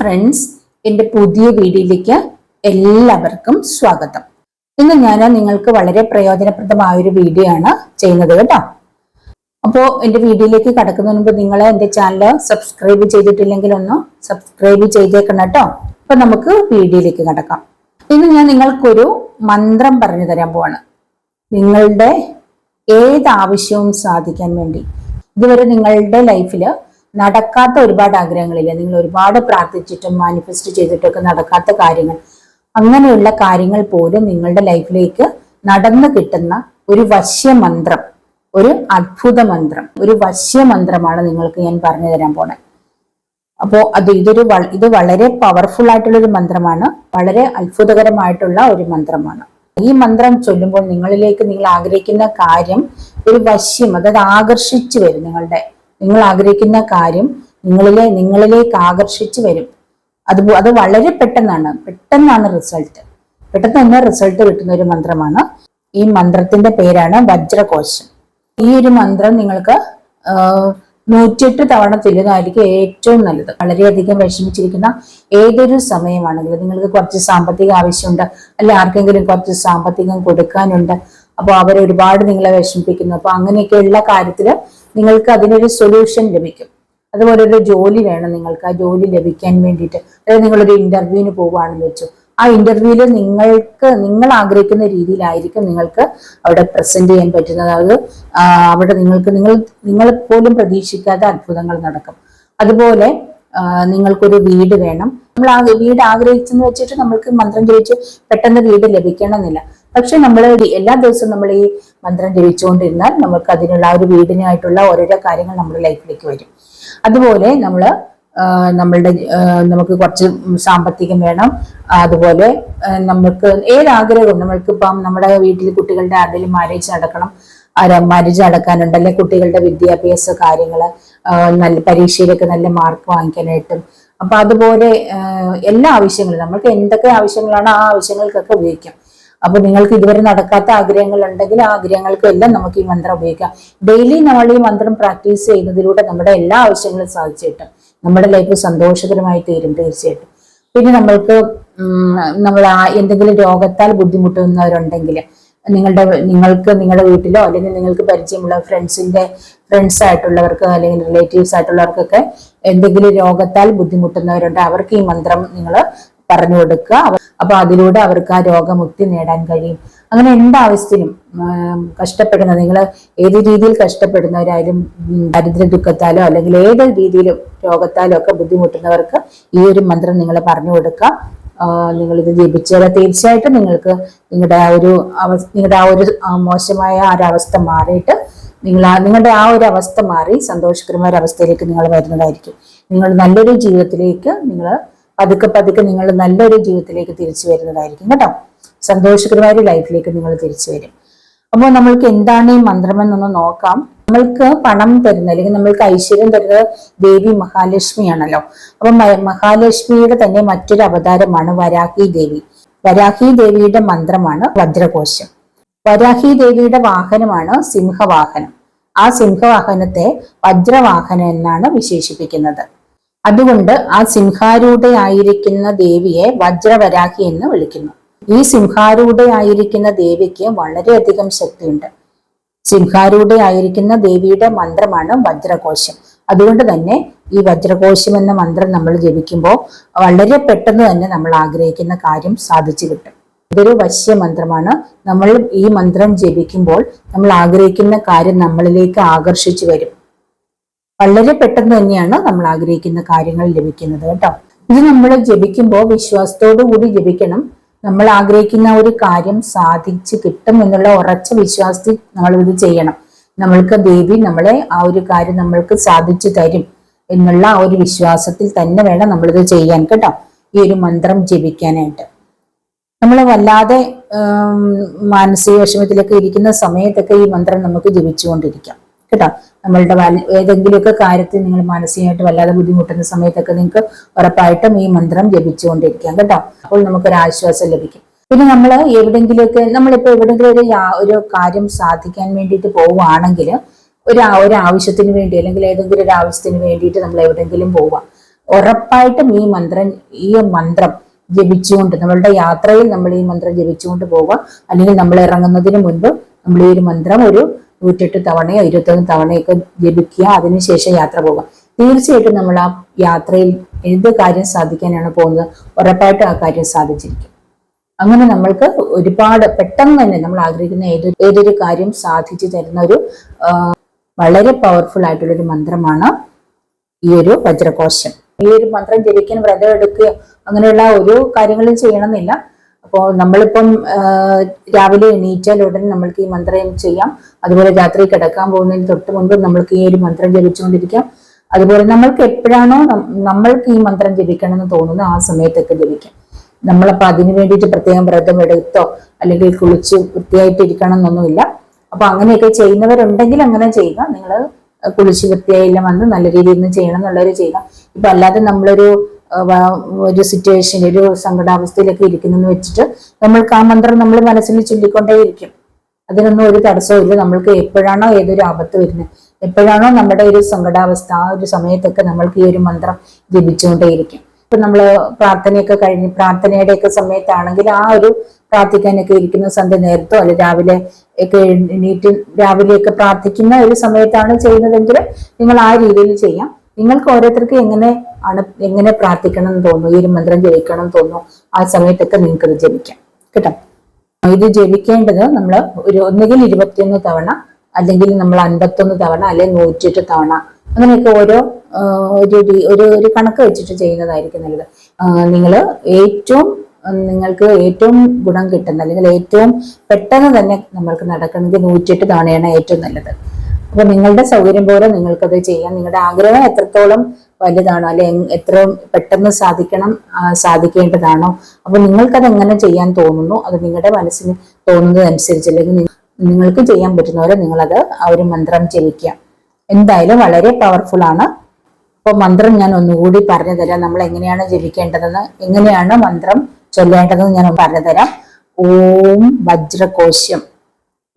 Friends, എൻ്റെ പുതിയ വീഡിയോയിലേക്ക് എല്ലാവർക്കും സ്വാഗതം. ഇന്ന് ഞാൻ നിങ്ങൾക്ക് വളരെ പ്രയോജനപ്രദമായ ഒരു വീഡിയോ ആണ് ചെയ്യുന്നത് കേട്ടോ. അപ്പോൾ എൻ്റെ വീഡിയോയിലേക്ക് കടക്കുന്നതിന് മുമ്പ് നിങ്ങൾ എൻ്റെ ചാനൽ സബ്സ്ക്രൈബ് ചെയ്തിട്ടില്ലെങ്കിൽ ഒന്ന് സബ്സ്ക്രൈബ് ചെയ്തേക്കണം കേട്ടോ. അപ്പൊ നമുക്ക് വീഡിയോയിലേക്ക് കടക്കാം. ഇന്ന് ഞാൻ നിങ്ങൾക്കൊരു മന്ത്രം പറഞ്ഞു തരാൻ പോവാണ്. നിങ്ങളുടെ ഏത് ആവശ്യവും സാധിക്കാൻ വേണ്ടി. ഇതുവരെ നിങ്ങളുടെ ലൈഫിൽ നടക്കാത്ത ഒരുപാട് ആഗ്രഹങ്ങളില്ല, നിങ്ങൾ ഒരുപാട് പ്രാർത്ഥിച്ചിട്ടും മാനിഫെസ്റ്റ് ചെയ്തിട്ടൊക്കെ നടക്കാത്ത കാര്യങ്ങൾ, അങ്ങനെയുള്ള കാര്യങ്ങൾ പോലും നിങ്ങളുടെ ലൈഫിലേക്ക് നടന്നു കിട്ടുന്ന ഒരു വശ്യമന്ത്രം, ഒരു അത്ഭുത മന്ത്രം, ഒരു വശ്യമന്ത്രമാണ് നിങ്ങൾക്ക് ഞാൻ പറഞ്ഞു തരാൻ പോണേ. അപ്പോ ഇത് വളരെ പവർഫുൾ ആയിട്ടുള്ള ഒരു മന്ത്രമാണ്, വളരെ അത്ഭുതകരമായിട്ടുള്ള ഒരു മന്ത്രമാണ്. ഈ മന്ത്രം ചൊല്ലുമ്പോൾ നിങ്ങളിലേക്ക് നിങ്ങൾ ആഗ്രഹിക്കുന്ന കാര്യം ഒരു വശ്യം, അതായത് ആകർഷിച്ചു വരും. നിങ്ങൾ ആഗ്രഹിക്കുന്ന കാര്യം നിങ്ങളിലേക്ക് ആകർഷിച്ചു വരും. അത് വളരെ പെട്ടെന്നാണ് റിസൾട്ട് കിട്ടുന്ന ഒരു മന്ത്രമാണ്. ഈ മന്ത്രത്തിന്റെ പേരാണ് വജ്രകോശം. ഈ ഒരു മന്ത്രം നിങ്ങൾക്ക് 108 തവണ ചൊല്ലുന്നതായിരിക്കും ഏറ്റവും നല്ലത്. വളരെയധികം വിഷമിച്ചിരിക്കുന്ന ഏതൊരു സമയമാണെങ്കിലും, നിങ്ങൾക്ക് കുറച്ച് സാമ്പത്തിക ആവശ്യമുണ്ട്, അല്ലെ ആർക്കെങ്കിലും കുറച്ച് സാമ്പത്തികം കൊടുക്കാനുണ്ട്, അപ്പോൾ അവരെ ഒരുപാട് നിങ്ങളെ വിഷമിപ്പിക്കുന്നു, അപ്പൊ അങ്ങനെയൊക്കെയുള്ള കാര്യത്തിൽ നിങ്ങൾക്ക് അതിനൊരു സൊല്യൂഷൻ ലഭിക്കും. അതുപോലെ ഒരു ജോലി വേണം നിങ്ങൾക്ക്, ആ ജോലി ലഭിക്കാൻ വേണ്ടിയിട്ട്, അതായത് നിങ്ങളൊരു ഇന്റർവ്യൂവിന് പോവുകയാണെന്ന് വെച്ചു, ആ ഇന്റർവ്യൂവിൽ നിങ്ങൾ ആഗ്രഹിക്കുന്ന രീതിയിലായിരിക്കും നിങ്ങൾക്ക് അവിടെ പ്രസന്റ് ചെയ്യാൻ പറ്റുന്നത്. അത് അവിടെ നിങ്ങൾ പോലും പ്രതീക്ഷിക്കാത്ത അത്ഭുതങ്ങൾ നടക്കും. അതുപോലെ നിങ്ങൾക്കൊരു വീട് വേണം. നമ്മൾ ആ വീട് ആഗ്രഹിച്ചെന്ന് വെച്ചിട്ട് നമ്മൾക്ക് മന്ത്രം ജപിച്ച് പെട്ടെന്ന് വീട് ലഭിക്കണമെന്നില്ല. പക്ഷെ നമ്മൾ എല്ലാ ദിവസവും നമ്മൾ ഈ മന്ത്രം ജപിച്ചുകൊണ്ടിരുന്നാൽ നമുക്ക് അതിനുള്ള ഒരു വീടിനായിട്ടുള്ള ഓരോരോ കാര്യങ്ങൾ നമ്മുടെ ലൈഫിലേക്ക് വരും. അതുപോലെ നമുക്ക് കുറച്ച് സാമ്പത്തികം വേണം. അതുപോലെ നമുക്ക് ഏതാഗ്രഹവും, നമ്മൾക്കിപ്പം നമ്മുടെ വീട്ടിൽ കുട്ടികളുടെ ആരുടെയും മാരേജ് നടക്കാനുണ്ട്, അല്ലെ കുട്ടികളുടെ വിദ്യാഭ്യാസ കാര്യങ്ങള്, നല്ല പരീക്ഷയിലൊക്കെ നല്ല മാർക്ക് വാങ്ങിക്കാനായിട്ടും, അപ്പൊ അതുപോലെ എല്ലാ ആവശ്യങ്ങളും നമ്മൾക്ക് എന്തൊക്കെ ആവശ്യങ്ങളാണ് ആ ആവശ്യങ്ങൾക്കൊക്കെ ഉപയോഗിക്കാം. അപ്പൊ നിങ്ങൾക്ക് ഇതുവരെ നടക്കാത്ത ആഗ്രഹങ്ങൾ ഉണ്ടെങ്കിൽ ആ ആഗ്രഹങ്ങൾക്കും എല്ലാം നമുക്ക് ഈ മന്ത്രം ഉപയോഗിക്കാം. ഡെയിലി നമ്മൾ ഈ മന്ത്രം പ്രാക്ടീസ് ചെയ്യുന്നതിലൂടെ നമ്മുടെ എല്ലാ ആവശ്യങ്ങളും സാധിച്ചു കിട്ടും. നമ്മുടെ ലൈഫ് സന്തോഷകരമായി തീരും തീർച്ചയായിട്ടും. പിന്നെ നമ്മൾ എന്തെങ്കിലും രോഗത്താൽ ബുദ്ധിമുട്ടുന്നവരുണ്ടെങ്കിൽ നിങ്ങൾക്ക് നിങ്ങളുടെ വീട്ടിലോ അല്ലെങ്കിൽ നിങ്ങൾക്ക് പരിചയമുള്ള ഫ്രണ്ട്സ് ആയിട്ടുള്ളവർക്ക് അല്ലെങ്കിൽ റിലേറ്റീവ്സ് ആയിട്ടുള്ളവർക്കൊക്കെ എന്തെങ്കിലും രോഗത്താൽ ബുദ്ധിമുട്ടുന്നവരുണ്ട്, അവർക്ക് ഈ മന്ത്രം നിങ്ങൾ പറഞ്ഞു കൊടുക്കുക. അപ്പൊ അതിലൂടെ അവർക്ക് ആ രോഗമുക്തി നേടാൻ കഴിയും. അങ്ങനെ എന്താവശ്യത്തിനും നിങ്ങൾ ഏത് രീതിയിൽ കഷ്ടപ്പെടുന്നവരായാലും, ദരിദ്ര ദുഃഖത്താലോ അല്ലെങ്കിൽ ഏത് രീതിയിലും രോഗത്താലോ ഒക്കെ ബുദ്ധിമുട്ടുന്നവർക്ക് ഈ ഒരു മന്ത്രം നിങ്ങൾ പറഞ്ഞു കൊടുക്കുക. നിങ്ങളിത് ജപിച്ചാൽ തീർച്ചയായിട്ടും നിങ്ങൾക്ക് നിങ്ങളുടെ ആ ഒരു മോശമായ ഒരവസ്ഥ മാറിയിട്ട് നിങ്ങളുടെ ആ ഒരു അവസ്ഥ മാറി സന്തോഷകരമായ ഒരു അവസ്ഥയിലേക്ക് നിങ്ങൾ വരുന്നതായിരിക്കും. നിങ്ങൾ നല്ലൊരു ജീവിതത്തിലേക്ക് പതുക്കെ നിങ്ങൾ നല്ലൊരു ജീവിതത്തിലേക്ക് തിരിച്ചു വരുന്നതായിരിക്കും കേട്ടോ. സന്തോഷകരമായ ഒരു ലൈഫിലേക്ക് നിങ്ങൾ തിരിച്ചു വരും. അപ്പോൾ നമ്മൾക്ക് എന്താണ് ഈ മന്ത്രമെന്നൊന്ന് നോക്കാം. നമ്മൾക്ക് പണം തരുന്ന അല്ലെങ്കിൽ നമ്മൾക്ക് ഐശ്വര്യം തരുന്നത് ദേവി മഹാലക്ഷ്മിയാണല്ലോ. അപ്പൊ മഹാലക്ഷ്മിയുടെ തന്നെ മറ്റൊരു അവതാരമാണ് വരാഹി ദേവി. വരാഹി ദേവിയുടെ മന്ത്രമാണ് വജ്രകോശം. വരാഹി ദേവിയുടെ വാഹനമാണ് സിംഹവാഹനം. ആ സിംഹവാഹനത്തെ വജ്രവാഹനം എന്നാണ് വിശേഷിപ്പിക്കുന്നത്. അതുകൊണ്ട് ആ സിംഹാരൂഢയായിരിക്കുന്ന ദേവിയെ വജ്രവരാഹി എന്ന് വിളിക്കുന്നു. ഈ സിംഹാരൂഢയായിരിക്കുന്ന ദേവിക്ക് വളരെയധികം ശക്തിയുണ്ട്. സിംഹാരൂഢയായിരിക്കുന്ന ദേവിയുടെ മന്ത്രമാണ് വജ്രകോശം. അതുകൊണ്ട് തന്നെ ഈ വജ്രകോശം എന്ന മന്ത്രം നമ്മൾ ജപിക്കുമ്പോൾ വളരെ പെട്ടെന്ന് തന്നെ നമ്മൾ ആഗ്രഹിക്കുന്ന കാര്യം സാധിച്ചു കിട്ടും. ഇതൊരു വശ്യമന്ത്രമാണ്. നമ്മൾ ഈ മന്ത്രം ജപിക്കുമ്പോൾ നമ്മൾ ആഗ്രഹിക്കുന്ന കാര്യം നമ്മളിലേക്ക് ആകർഷിച്ചു വരും. വളരെ പെട്ടെന്ന് തന്നെയാണ് നമ്മൾ ആഗ്രഹിക്കുന്ന കാര്യങ്ങൾ ലഭിക്കുന്നത് കേട്ടോ. ഇത് നമ്മൾ ജപിക്കുമ്പോൾ വിശ്വാസത്തോടു കൂടി ജപിക്കണം. നമ്മൾ ആഗ്രഹിക്കുന്ന ഒരു കാര്യം സാധിച്ചു കിട്ടും എന്നുള്ള ഉറച്ച വിശ്വാസത്തിൽ നമ്മൾ ഇത് ചെയ്യണം. നമ്മൾക്ക് ദേവി ആ ഒരു കാര്യം നമ്മൾക്ക് സാധിച്ചു തരും എന്നുള്ള ആ ഒരു വിശ്വാസത്തിൽ തന്നെ വേണം നമ്മളിത് ചെയ്യാൻ കേട്ടോ. ഈ ഒരു മന്ത്രം ജപിക്കാനായിട്ട് നമ്മൾ വല്ലാതെ മാനസിക വിഷമത്തിലൊക്കെ ഇരിക്കുന്ന സമയത്തൊക്കെ ഈ മന്ത്രം നമുക്ക് ജപിച്ചുകൊണ്ടിരിക്കാം കേട്ടോ. നമ്മളുടെ ഏതെങ്കിലുമൊക്കെ കാര്യത്തിൽ നിങ്ങൾ മാനസികമായിട്ട് വല്ലാതെ ബുദ്ധിമുട്ടുന്ന സമയത്തൊക്കെ നിങ്ങൾക്ക് ഉറപ്പായിട്ടും ഈ മന്ത്രം ജപിച്ചുകൊണ്ടിരിക്കാം കേട്ടോ. അപ്പോൾ നമുക്കൊരു ആശ്വാസം ലഭിക്കും. പിന്നെ നമ്മളിപ്പോ എവിടെങ്കിലും ഒരു കാര്യം സാധിക്കാൻ വേണ്ടിയിട്ട് പോവുകയാണെങ്കിൽ ഒരു ആവശ്യത്തിന് വേണ്ടി അല്ലെങ്കിൽ ഏതെങ്കിലും ഒരു ആവശ്യത്തിന് വേണ്ടിയിട്ട് നമ്മൾ എവിടെയെങ്കിലും പോവാം. ഉറപ്പായിട്ടും ഈ മന്ത്രം ജപിച്ചുകൊണ്ട് നമ്മളുടെ യാത്രയിൽ നമ്മൾ ഈ മന്ത്രം ജപിച്ചുകൊണ്ട് പോവുക. അല്ലെങ്കിൽ നമ്മൾ ഇറങ്ങുന്നതിന് മുൻപ് നമ്മൾ ഈ ഒരു മന്ത്രം ഒരു 108 തവണയോ 21 തവണയൊക്കെ ജപിക്കുക. അതിനുശേഷം യാത്ര പോവുക. തീർച്ചയായിട്ടും നമ്മൾ ആ യാത്രയിൽ എന്ത് കാര്യം സാധിക്കാനാണ് പോകുന്നത്, ഉറപ്പായിട്ടും ആ കാര്യം സാധിച്ചിരിക്കും. അങ്ങനെ നമ്മൾക്ക് ഒരുപാട് പെട്ടെന്ന് തന്നെ നമ്മൾ ആഗ്രഹിക്കുന്ന ഏതൊരു കാര്യം സാധിച്ചു തരുന്ന ഒരു വളരെ പവർഫുൾ ആയിട്ടുള്ള ഒരു മന്ത്രമാണ് ഈ ഒരു വജ്രകോശം. ഈ ഒരു മന്ത്രം ജപിക്കാൻ വ്രതം എടുക്കുകയോ അങ്ങനെയുള്ള ഒരു കാര്യങ്ങളും ചെയ്യണമെന്നില്ല. അപ്പോൾ നമ്മളിപ്പം രാവിലെ എണീറ്റാൽ ഉടനെ നമ്മൾക്ക് ഈ മന്ത്രം ചെയ്യാം. അതുപോലെ രാത്രി കിടക്കാൻ പോകുന്നതിന് തൊട്ട് മുൻപ് നമ്മൾക്ക് ഈ ഒരു മന്ത്രം ജപിച്ചുകൊണ്ടിരിക്കാം. അതുപോലെ നമ്മൾക്ക് എപ്പോഴാണോ നമ്മൾക്ക് ഈ മന്ത്രം ജപിക്കണം എന്ന് തോന്നുന്നത് ആ സമയത്തൊക്കെ ജപിക്കാം. നമ്മളപ്പോൾ അതിനു വേണ്ടിയിട്ട് പ്രത്യേകം വ്രതം എടുത്തോ അല്ലെങ്കിൽ കുളിച്ച് വൃത്തിയായിട്ട് ഇരിക്കണം എന്നൊന്നുമില്ല. അപ്പൊ അങ്ങനെയൊക്കെ ചെയ്യുന്നവരുണ്ടെങ്കിൽ അങ്ങനെ ചെയ്യുക. നിങ്ങൾ കുളിച്ച് വൃത്തിയായെല്ലാം വന്ന് നല്ല രീതിയിൽ നിന്ന് ചെയ്യണം എന്നുള്ളവർ ചെയ്യുക. ഇപ്പൊ അല്ലാതെ നമ്മളൊരു സിറ്റുവേഷൻ, ഒരു സങ്കടാവസ്ഥയിലൊക്കെ ഇരിക്കുന്നെന്ന് വെച്ചിട്ട് നമ്മൾക്ക് ആ മന്ത്രം നമ്മൾ മനസ്സിൽ ചൊല്ലിക്കൊണ്ടേയിരിക്കും. അതിനൊന്നും ഒരു തടസ്സവും ഇല്ല. നമ്മൾക്ക് എപ്പോഴാണോ ഏതൊരു ആപത്ത് വരുന്നത്, എപ്പോഴാണോ നമ്മുടെ ഒരു സങ്കടാവസ്ഥ, ആ ഒരു സമയത്തൊക്കെ നമ്മൾക്ക് ഈ ഒരു മന്ത്രം ജപിച്ചുകൊണ്ടേയിരിക്കും. ഇപ്പൊ നമ്മള് പ്രാർത്ഥനയൊക്കെ കഴിഞ്ഞ് പ്രാർത്ഥനയുടെയൊക്കെ സമയത്താണെങ്കിൽ ആ ഒരു പ്രാർത്ഥിക്കാനൊക്കെ ഇരിക്കുന്ന സന്ധ്യ നേരത്തോ അല്ലെ രാവിലെ ഒക്കെ എണീറ്റ് രാവിലെയൊക്കെ പ്രാർത്ഥിക്കുന്ന ഒരു സമയത്താണ് ചെയ്യുന്നതെങ്കിൽ നിങ്ങൾ ആ രീതിയിൽ ചെയ്യാം. നിങ്ങൾക്ക് ഓരോരുത്തർക്ക് എങ്ങനെ പ്രാർത്ഥിക്കണം എന്ന് തോന്നുന്നു, ഈ ഒരു മന്ത്രം ജപിക്കണം എന്ന് തോന്നുന്നു, ആ സമയത്തൊക്കെ നിങ്ങൾക്ക് ഇത് ജപിക്കാം കേട്ടോ. ഇത് ജപിക്കേണ്ടത് നമ്മൾ ഒന്നുകിൽ 21 തവണ, അല്ലെങ്കിൽ നമ്മൾ 51 തവണ, അല്ലെങ്കിൽ 108 തവണ, അങ്ങനെയൊക്കെ ഓരോ ഒരു കണക്ക് വെച്ചിട്ട് ചെയ്യുന്നതായിരിക്കും നല്ലത്. നിങ്ങൾക്ക് ഏറ്റവും ഗുണം കിട്ടുന്ന അല്ലെങ്കിൽ ഏറ്റവും പെട്ടെന്ന് തന്നെ നമ്മൾക്ക് നടക്കണമെങ്കിൽ 108 തവണയാണ് ഏറ്റവും നല്ലത്. അപ്പൊ നിങ്ങളുടെ സൗകര്യം പോലെ നിങ്ങൾക്കത് ചെയ്യാം. നിങ്ങളുടെ ആഗ്രഹം എത്രത്തോളം വലുതാണോ അല്ലെ എത്ര പെട്ടെന്ന് സാധിക്കേണ്ടതാണോ, അപ്പൊ നിങ്ങൾക്കത് എങ്ങനെ ചെയ്യാൻ തോന്നുന്നു, അത് നിങ്ങളുടെ മനസ്സിന് തോന്നുന്നതനുസരിച്ച് അല്ലെങ്കിൽ നിങ്ങൾക്ക് ചെയ്യാൻ പറ്റുന്ന പോലെ നിങ്ങളത് ആ ഒരു മന്ത്രം ജപിക്കുക. എന്തായാലും വളരെ പവർഫുൾ ആണ്. അപ്പൊ മന്ത്രം ഞാൻ ഒന്നുകൂടി പറഞ്ഞു തരാം. നമ്മൾ എങ്ങനെയാണ് ജപിക്കേണ്ടതെന്ന്, എങ്ങനെയാണ് മന്ത്രം ചൊല്ലേണ്ടതെന്ന് ഞാൻ പറഞ്ഞു തരാം. ഓം വജ്രകോശം,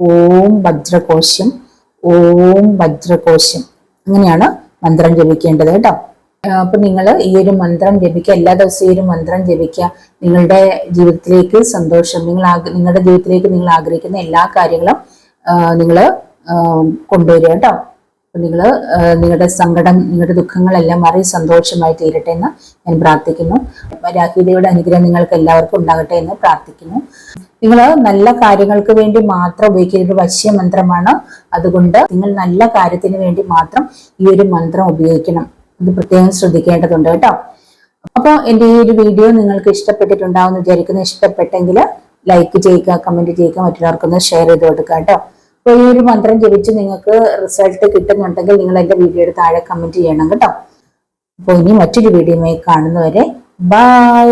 ഓം വജ്രകോശം, ഓം വജ്രകോശം, അങ്ങനെയാണ് മന്ത്രം ജപിക്കേണ്ടത് കേട്ടോ. അപ്പൊ നിങ്ങൾ ഈ ഒരു മന്ത്രം ജപിക്കുക, എല്ലാ ദിവസവും ഈ ഒരു മന്ത്രം ജപിക്കുക. നിങ്ങളുടെ ജീവിതത്തിലേക്ക് സന്തോഷം, നിങ്ങളുടെ ജീവിതത്തിലേക്ക് നിങ്ങൾ ആഗ്രഹിക്കുന്ന എല്ലാ കാര്യങ്ങളും നിങ്ങൾ കൊണ്ടുവരിക കേട്ടോ. അപ്പൊ നിങ്ങളുടെ സങ്കടം, നിങ്ങളുടെ ദുഃഖങ്ങളെല്ലാം മാറി സന്തോഷമായി തീരട്ടെ എന്ന് ഞാൻ പ്രാർത്ഥിക്കുന്നു. രാഖിദേവിയുടെ അനുഗ്രഹം നിങ്ങൾക്ക് എല്ലാവർക്കും ഉണ്ടാകട്ടെ എന്ന് പ്രാർത്ഥിക്കുന്നു. നിങ്ങൾ നല്ല കാര്യങ്ങൾക്ക് വേണ്ടി മാത്രം ഉപയോഗിക്കുന്ന ഒരു വശ്യ മന്ത്രമാണ്. അതുകൊണ്ട് നിങ്ങൾ നല്ല കാര്യത്തിന് വേണ്ടി മാത്രം ഈ ഒരു മന്ത്രം ഉപയോഗിക്കണം. ഇത് പ്രത്യേകം ശ്രദ്ധിക്കേണ്ടതുണ്ട് കേട്ടോ. അപ്പോൾ എൻ്റെ ഈ ഒരു വീഡിയോ നിങ്ങൾക്ക് ഇഷ്ടപ്പെട്ടിട്ടുണ്ടാവും എന്ന് വിചാരിക്കുന്നു. ഇഷ്ടപ്പെട്ടെങ്കിൽ ലൈക്ക് ചെയ്യുക, കമന്റ് ചെയ്യുക, മറ്റുള്ളവർക്കൊന്ന് ഷെയർ ചെയ്ത് കൊടുക്കുക കേട്ടോ. അപ്പോൾ ഈ ഒരു മന്ത്രം ജപിച്ച് നിങ്ങൾക്ക് റിസൾട്ട് കിട്ടുന്നുണ്ടെങ്കിൽ നിങ്ങൾ എൻ്റെ വീഡിയോയുടെ താഴെ കമന്റ് ചെയ്യണം കേട്ടോ. അപ്പോൾ ഇനി മറ്റൊരു വീഡിയോയുമായി കാണുന്നവരെ ബൈ.